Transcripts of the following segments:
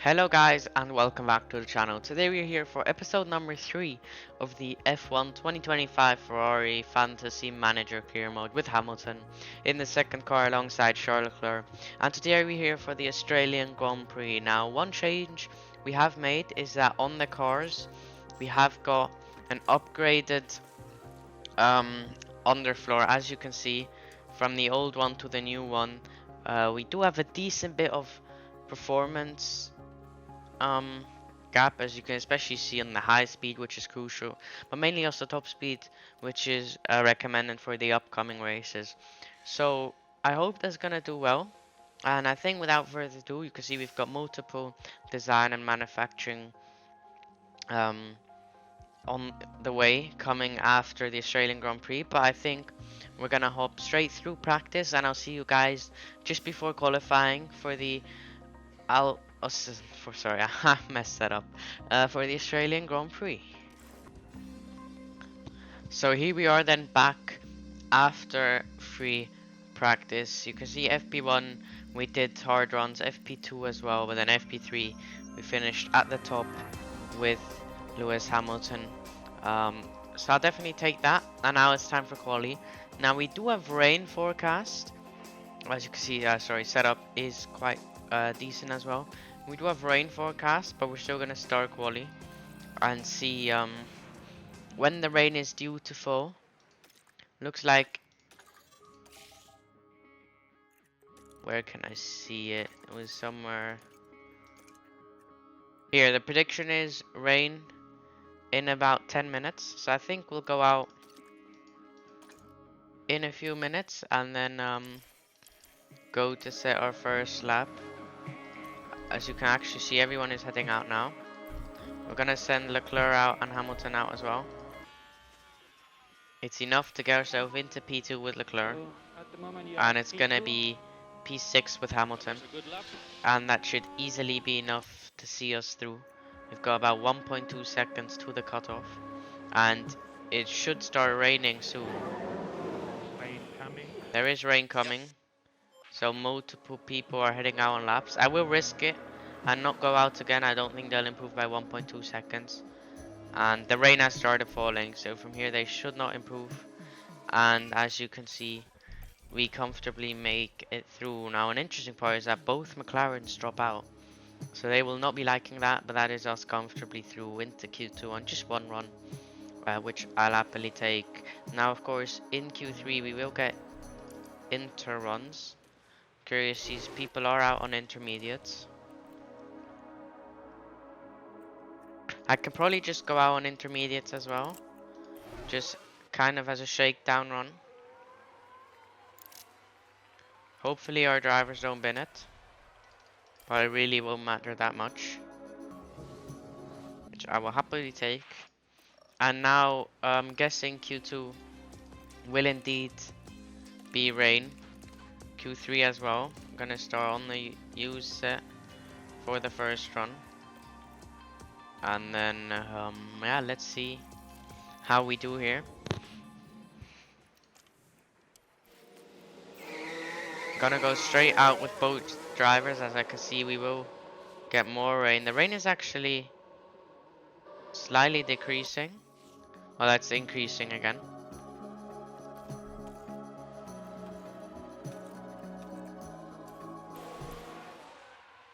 Hello guys and welcome back to the channel. Today we're here for episode number 3 of the F1 2025 Ferrari Fantasy Manager Career Mode with Hamilton in the second car alongside Charles Leclerc. And today we're here for the Australian Grand Prix. Now one change we have made is that on the cars we have got an upgraded underfloor, as you can see from the old one to the new one. We do have a decent bit of performance gap, as you can especially see on the high speed, which is crucial, but mainly also top speed, which is recommended for the upcoming races. So I hope that's gonna do well, and I think without further ado, you can see we've got multiple design and manufacturing um, on the way coming after the Australian Grand Prix, but I think we're gonna hop straight through practice, and I'll see you guys just before qualifying for the sorry, I messed that up. For the Australian Grand Prix. So here we are then back after free practice. You can see FP1 we did hard runs, FP2 as well, but then FP3 we finished at the top with Lewis Hamilton. So I'll definitely take that. And now it's time for quali. Now we do have rain forecast. As you can see, setup is quite decent as well. We do have rain forecast, but we're still gonna start quali and see when the rain is due to fall. Looks like, where can I see it? It was somewhere here. The prediction is rain in about 10 minutes, so I think we'll go out in a few minutes and then go to set our first lap. As you can actually see, everyone is heading out now. We're gonna send Leclerc out and Hamilton out as well. It's enough to get ourselves into P2 with Leclerc, and it's gonna be P6 with Hamilton, and that should easily be enough to see us through. We've got about 1.2 seconds to the cutoff, and it should start raining soon. Rain coming. There is rain coming, so multiple people are heading out on laps. I will risk it and not go out again. I don't think they'll improve by 1.2 seconds. And the rain has started falling, so from here they should not improve. And as you can see, we comfortably make it through. Now an interesting part is that both McLarens drop out, so they will not be liking that, but that is us comfortably through into Q2 on just one run, which I'll happily take. Now of course in Q3 we will get inter runs. Curious, these people are out on intermediates. I can probably just go out on intermediates as well, just kind of as a shakedown run. Hopefully our drivers don't bin it, but it really won't matter that much, which I will happily take. And now I'm guessing Q2 will indeed be rain. Q3 as well. I'm gonna start on the use set for the first run. And then, yeah, let's see how we do here. Gonna go straight out with both drivers. As I can see, we will get more rain. The rain is actually slightly decreasing. Well, that's increasing again.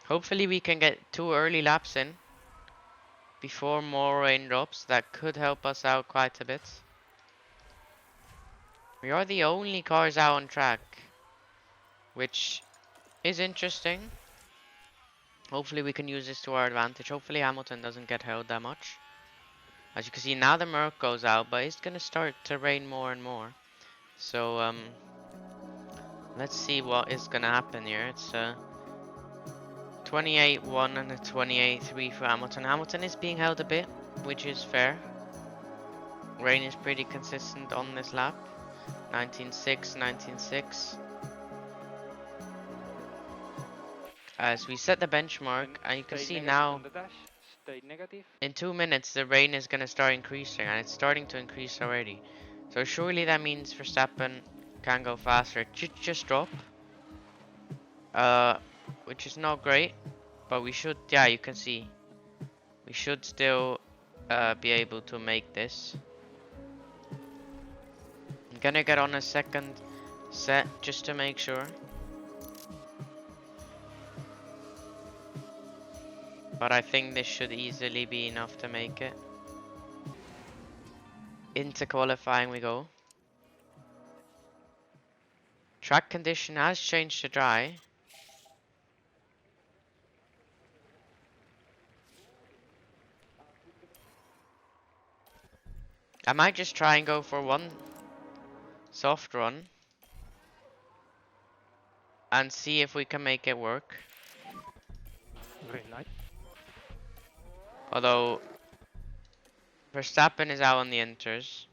Hopefully we can get 2 early laps in before more rain drops. That could help us out quite a bit. We are the only cars out on track, which is interesting. Hopefully we can use this to our advantage. Hopefully Hamilton doesn't get held that much. As you can see, now the Merc goes out, but it's gonna start to rain more and more. So let's see what is gonna happen here. It's 28-1 and a 28-3 for Hamilton. Hamilton is being held a bit, which is fair. Rain is pretty consistent on this lap. 19.6, 19.6. As we set the benchmark, and you can see now in 2 minutes the rain is going to start increasing, and it's starting to increase already. So surely that means Verstappen can go faster. Just drop. Which is not great. But we should, yeah, you can see. We should still be able to make this. I'm gonna get on a second set just to make sure. But I think this should easily be enough to make it. Into qualifying we go. Track condition has changed to dry. I might just try and go for one soft run and see if we can make it work. Green light. Although Verstappen is out on the inters.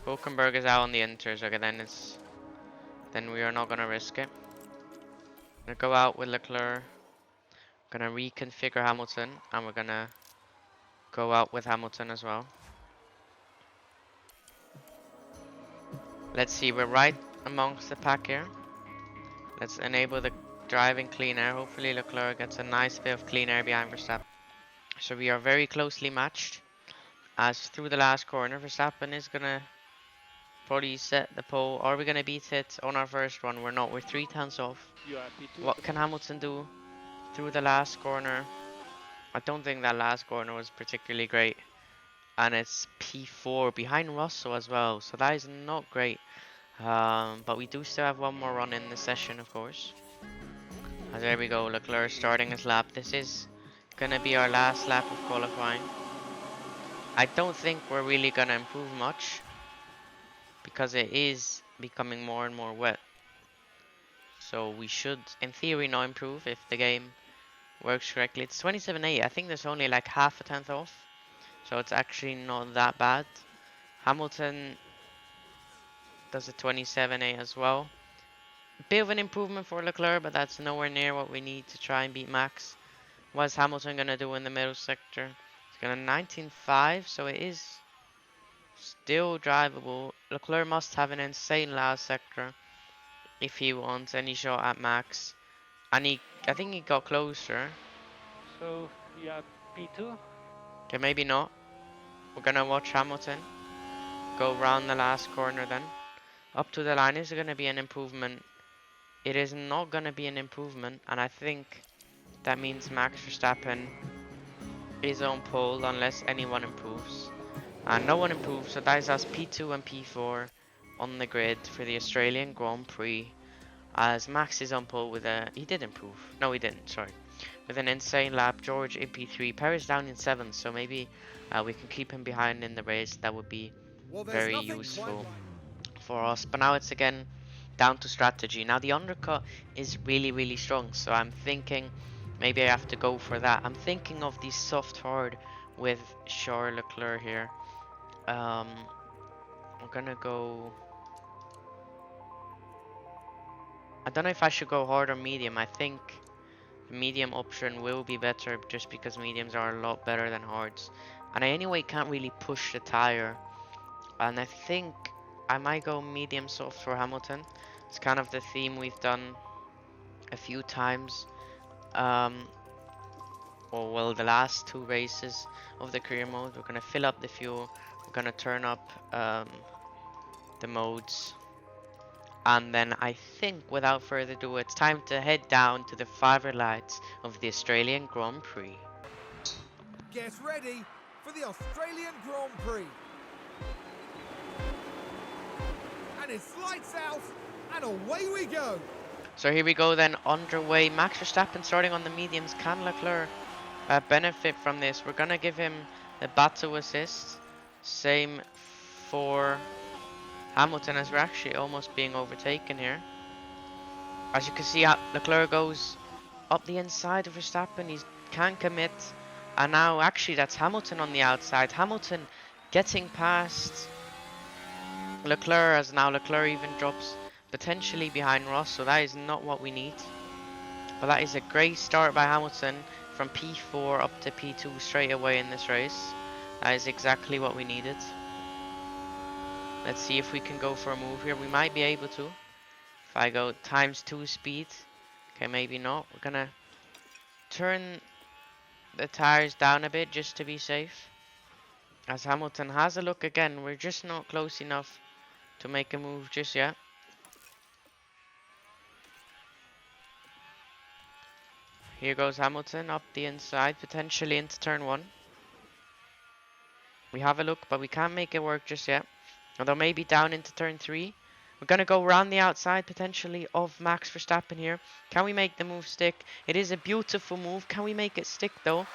Hulkenberg is out on the inters. Okay, then we are not gonna risk it. Gonna go out with Leclerc. Gonna reconfigure Hamilton, and we're gonna go out with Hamilton as well. Let's see, we're right amongst the pack here. Let's enable the driving clean air. Hopefully Leclerc gets a nice bit of clean air behind Verstappen. So we are very closely matched. As through the last corner, Verstappen is gonna probably set the pole. Are we gonna beat it on our first run? We're not. We're 3 tenths off. What can Hamilton do through the last corner? I don't think that last corner was particularly great. And it's P4 behind Russell as well. So that is not great. But we do still have one more run in the session, of course. There we go. Leclerc starting his lap. This is gonna be our last lap of qualifying. I don't think we're really gonna improve much because it is becoming more and more wet. So we should, in theory, not improve if the game works correctly. It's 27.8. I think there's only like half a tenth off. So it's actually not that bad. Hamilton does a 27.8 as well. A bit of an improvement for Leclerc, but that's nowhere near what we need to try and beat Max. What's Hamilton gonna do in the middle sector? He's gonna 19.5, so it is still drivable. Leclerc must have an insane last sector if he wants any shot at Max. And I think he got closer. So, yeah, P2. Okay, maybe not. We're gonna watch Hamilton go round the last corner then. Up to the line is gonna be an improvement. It is not gonna be an improvement, and I think that means Max Verstappen is on pole unless anyone improves. And no one improves, so that is us P2 and P4 on the grid for the Australian Grand Prix. As Max is on pole with a... He did improve. No, he didn't, sorry. With an insane lap. George in P3. Perez down in 7th, so maybe we can keep him behind in the race. That would be very useful for us. But now it's again down to strategy. Now the undercut is really, really strong, so I'm thinking maybe I have to go for that. I'm thinking of the soft hard with Charles Leclerc here. I'm gonna go... I don't know if I should go hard or medium. I think the medium option will be better just because mediums are a lot better than hards. And I anyway can't really push the tire. And I think I might go medium soft for Hamilton. It's kind of the theme we've done a few times. Well, the last 2 races of the career mode. We're going to fill up the fuel. We're going to turn up the modes. And then I think, without further ado, it's time to head down to the fibre lights of the Australian Grand Prix. Get ready for the Australian Grand Prix. And it's lights out, and away we go. So here we go then, underway. Max Verstappen starting on the mediums. Can Leclerc benefit from this? We're going to give him the battle assist. Same for Hamilton, as we're actually almost being overtaken here. As you can see, Leclerc goes up the inside of Verstappen. He can't commit. And now actually that's Hamilton on the outside. Hamilton getting past Leclerc, as now Leclerc even drops potentially behind Ross. So that is not what we need. But that is a great start by Hamilton from P4 up to P2 straight away in this race. That is exactly what we needed. Let's see if we can go for a move here. We might be able to. If I go ×2 speed. Okay, maybe not. We're gonna turn the tires down a bit just to be safe. As Hamilton has a look again, we're just not close enough to make a move just yet. Here goes Hamilton up the inside, potentially into turn 1. We have a look, but we can't make it work just yet. Although maybe down into turn 3. We're going to go around the outside potentially of Max Verstappen here. Can we make the move stick? It is a beautiful move. Can we make it stick though?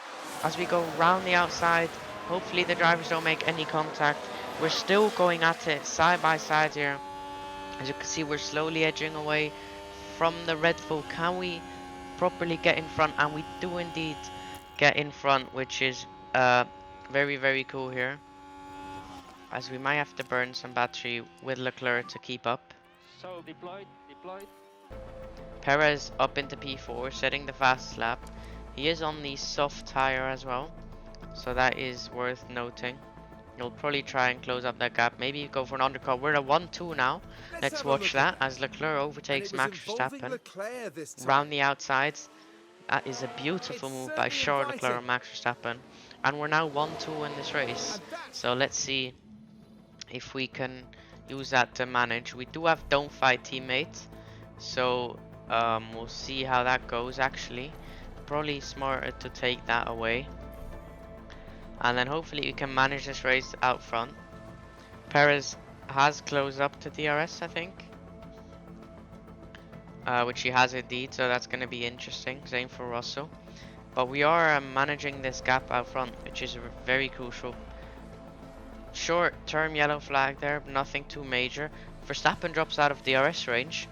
As we go round the outside, hopefully the drivers don't make any contact. We're still going at it side by side here. As you can see, we're slowly edging away from the Red Bull. Can we properly get in front? And we do indeed get in front, which is very, very cool here. As we might have to burn some battery with Leclerc to keep up. So deployed. Perez up into P4, setting the fastest lap. He is on the soft tire as well, so that is worth noting. He'll probably try and close up that gap, maybe go for an undercut. We're at 1-2 now. Let's watch that as Leclerc overtakes Max Verstappen round the outsides. That is a beautiful move by Charles Leclerc and Max Verstappen. And we're now 1-2 in this race. So let's see if we can use that to manage. We do have don't fight teammates, so we'll see how that goes. Actually, probably smarter to take that away, and then hopefully we can manage this race out front. Perez has closed up to DRS, I think, which he has indeed, so that's going to be interesting. Same for Russell, but we are managing this gap out front, which is very crucial. Short term yellow flag there, nothing too major. Verstappen drops out of DRS range.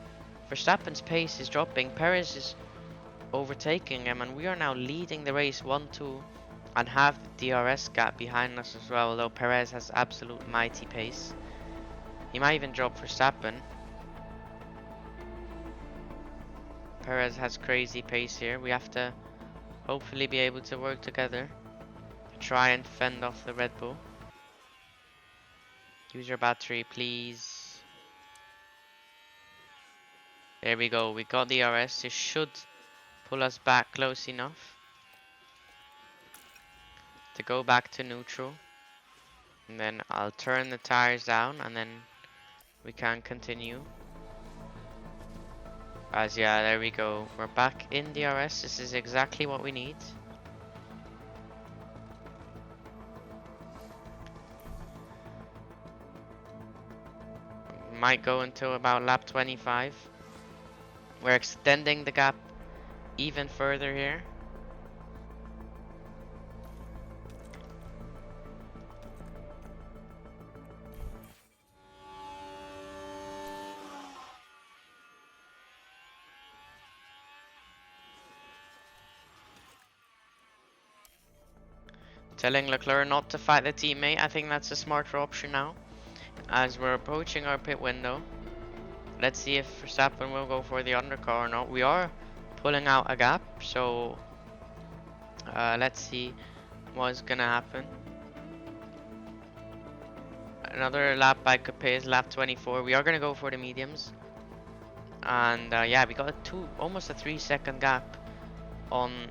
Verstappen's pace is dropping. Perez is overtaking him, and we are now leading the race 1-2 and have the DRS gap behind us as well, although Perez has absolute mighty pace. He might even drop Verstappen. Perez has crazy pace here. We have to hopefully be able to work together to try and fend off the Red Bull. Use your battery, please. There we go. We got the RS. It should pull us back close enough to go back to neutral. And then I'll turn the tires down and then we can continue. As yeah, there we go. We're back in the RS. This is exactly what we need. Might go until about lap 25. We're extending the gap even further here. Telling Leclerc not to fight the teammate. I think that's a smarter option now, as we're approaching our pit window. Let's see if Verstappen will go for the undercar or not. We are pulling out a gap, so let's see what's gonna happen. Another lap by Capes, lap 24. We are gonna go for the mediums, and yeah, we got almost a 3-second gap on.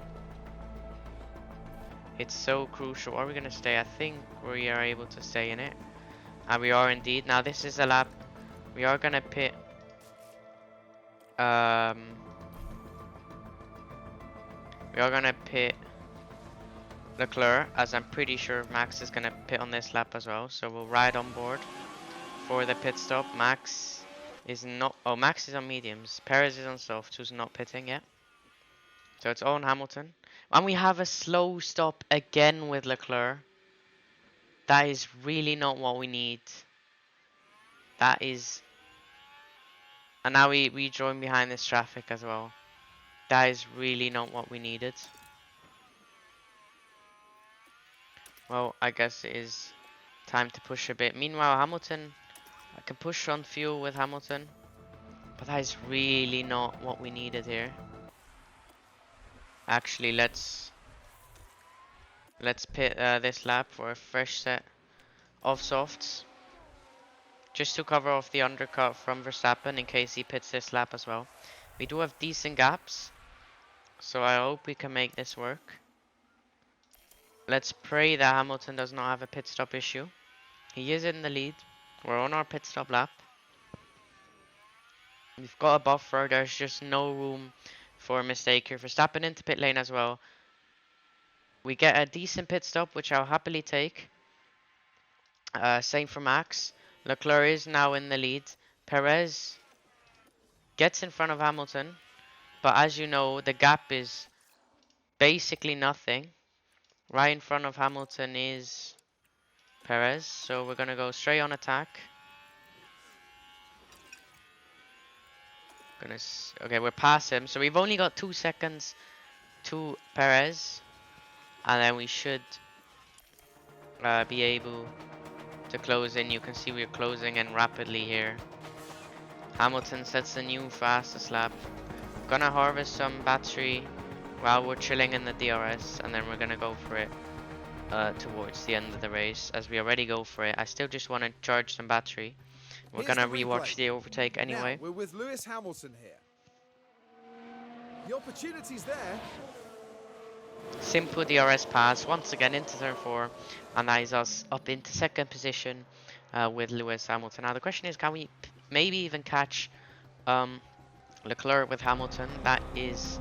It's so crucial. Are we gonna stay? I think we are able to stay in it. And we are indeed. Now this is a lap. We are gonna pit. We are gonna pit Leclerc, as I'm pretty sure Max is gonna pit on this lap as well. So we'll ride on board for the pit stop. Max is not. Oh, Max is on mediums. Perez is on softs, who's not pitting yet. So it's on Hamilton. And we have a slow stop again with Leclerc. That is really not what we need. That is... And now we join behind this traffic as well. That is really not what we needed. Well, I guess it is time to push a bit. Meanwhile, Hamilton... I can push on fuel with Hamilton. But that is really not what we needed here. Actually, let's pit this lap for a fresh set of softs, just to cover off the undercut from Verstappen in case he pits this lap as well. We do have decent gaps, So I hope we can make this work. Let's pray that Hamilton does not have a pit stop issue. He is in the lead. We're on our pit stop lap. We've got a buffer. There's just no room for a mistake here. Verstappen into pit lane as well. We get a decent pit stop, which I'll happily take. Same for Max. Leclerc is now in the lead. Perez gets in front of Hamilton. But as you know, the gap is basically nothing. Right in front of Hamilton is Perez. So we're going to go straight on attack. Okay, we're past him. So we've only got 2 seconds to Perez. And then we should be able to close in. You can see we're closing in rapidly here. Hamilton sets the new fastest lap. Gonna harvest some battery while we're chilling in the DRS, and then we're gonna go for it towards the end of the race. As we already go for it, I still just want to charge some battery. We're gonna rewatch the overtake anyway. Now we're with Lewis Hamilton here. The opportunity's there. Simple DRS pass once again into turn 4, and that is us up into second position with Lewis Hamilton. Now the question is, can we maybe even catch Leclerc with Hamilton? That is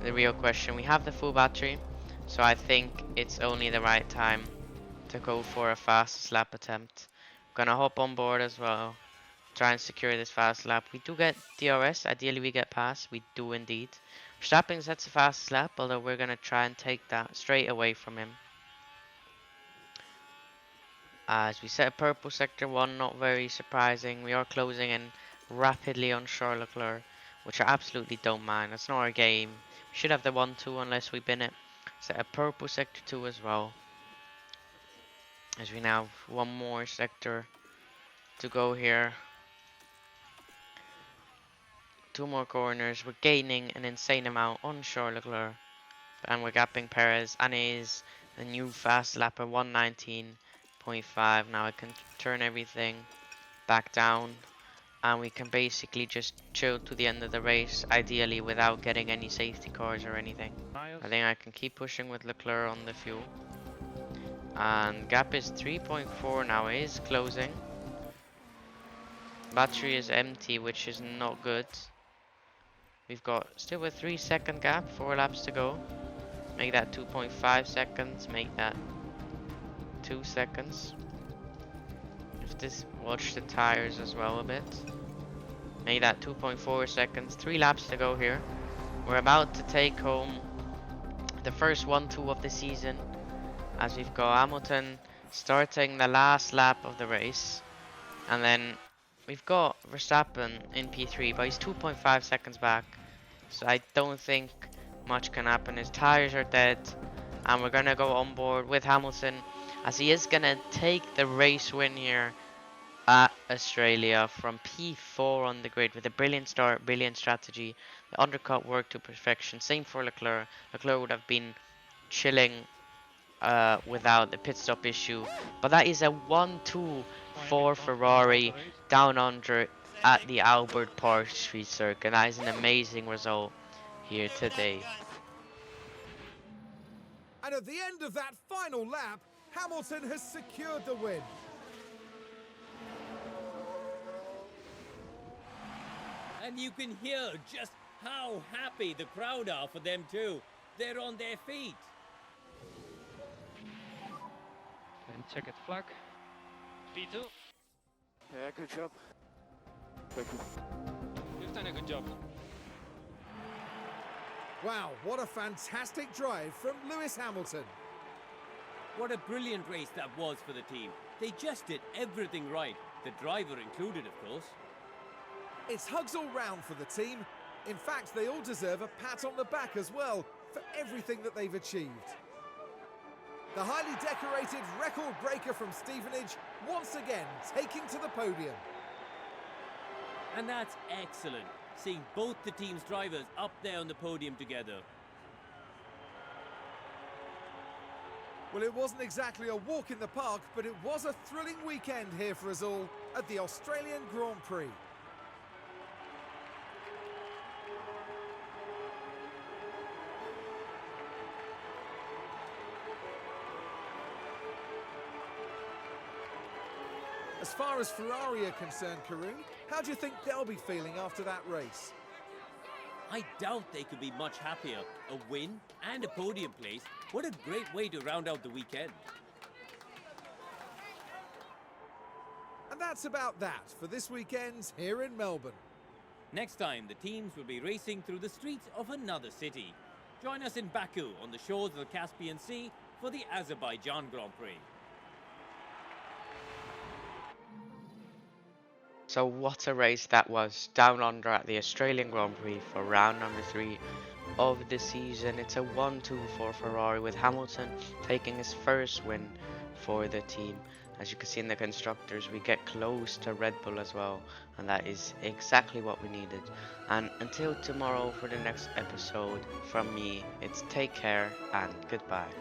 the real question. We have the full battery, so I think it's only the right time to go for a fastest lap attempt. Gonna hop on board as well, try and secure this fast lap. We do get DRS, ideally we get past, we do indeed. Verstappen sets a fast lap, although we're going to try and take that straight away from him. As we set a purple sector 1, not very surprising. We are closing in rapidly on Charles Leclerc, which I absolutely don't mind. That's not our game. We should have the 1-2 unless we bin it. Set a purple sector 2 as well. As we now have one more sector to go here. 2 more corners. We're gaining an insane amount on Charles Leclerc, and we're gapping Perez, and it is the new fast lap at 119.5. Now I can turn everything back down, and we can basically just chill to the end of the race, ideally without getting any safety cars or anything. I think I can keep pushing with Leclerc on the fuel, and gap is 3.4 now. It is closing. Battery is empty, which is not good. We've got still a 3-second gap, 4 laps to go. Make that 2.5 seconds, make that 2 seconds. If this, watch the tires as well a bit. Make that 2.4 seconds, 3 laps to go here. We're about to take home the first 1-2 of the season, as we've got Hamilton starting the last lap of the race. And then we've got Verstappen in P3, but he's 2.5 seconds back. So I don't think much can happen. His tires are dead. And we're going to go on board with Hamilton, as he is going to take the race win here at Australia from P4 on the grid with a brilliant start, brilliant strategy. The undercut worked to perfection. Same for Leclerc. Leclerc would have been chilling without the pit stop issue. But that is a 1-2 for Ferrari down under at the Albert Park Street Circuit. That is an amazing result here today. And at the end of that final lap, Hamilton has secured the win. And you can hear just how happy the crowd are for them too. They're on their feet. And check it, flag. P2. Yeah, good job. Thank you. You've done a good job. Wow, what a fantastic drive from Lewis Hamilton. What a brilliant race that was for the team. They just did everything right. The driver included, of course. It's hugs all round for the team. In fact, they all deserve a pat on the back as well for everything that they've achieved. The highly decorated record breaker from Stevenage once again taking to the podium. And that's excellent, seeing both the team's drivers up there on the podium together. Well, it wasn't exactly a walk in the park, but it was a thrilling weekend here for us all at the Australian Grand Prix. As far as Ferrari are concerned, Karun, how do you think they'll be feeling after that race? I doubt they could be much happier. A win and a podium place. What a great way to round out the weekend. And that's about that for this weekend's here in Melbourne. Next time, the teams will be racing through the streets of another city. Join us in Baku on the shores of the Caspian Sea for the Azerbaijan Grand Prix. So what a race that was down under at the Australian Grand Prix for round number 3 of the season. It's a 1-2 for Ferrari, with Hamilton taking his first win for the team. As you can see in the constructors, we get close to Red Bull as well, and that is exactly what we needed. And until tomorrow for the next episode, from me, it's take care and goodbye.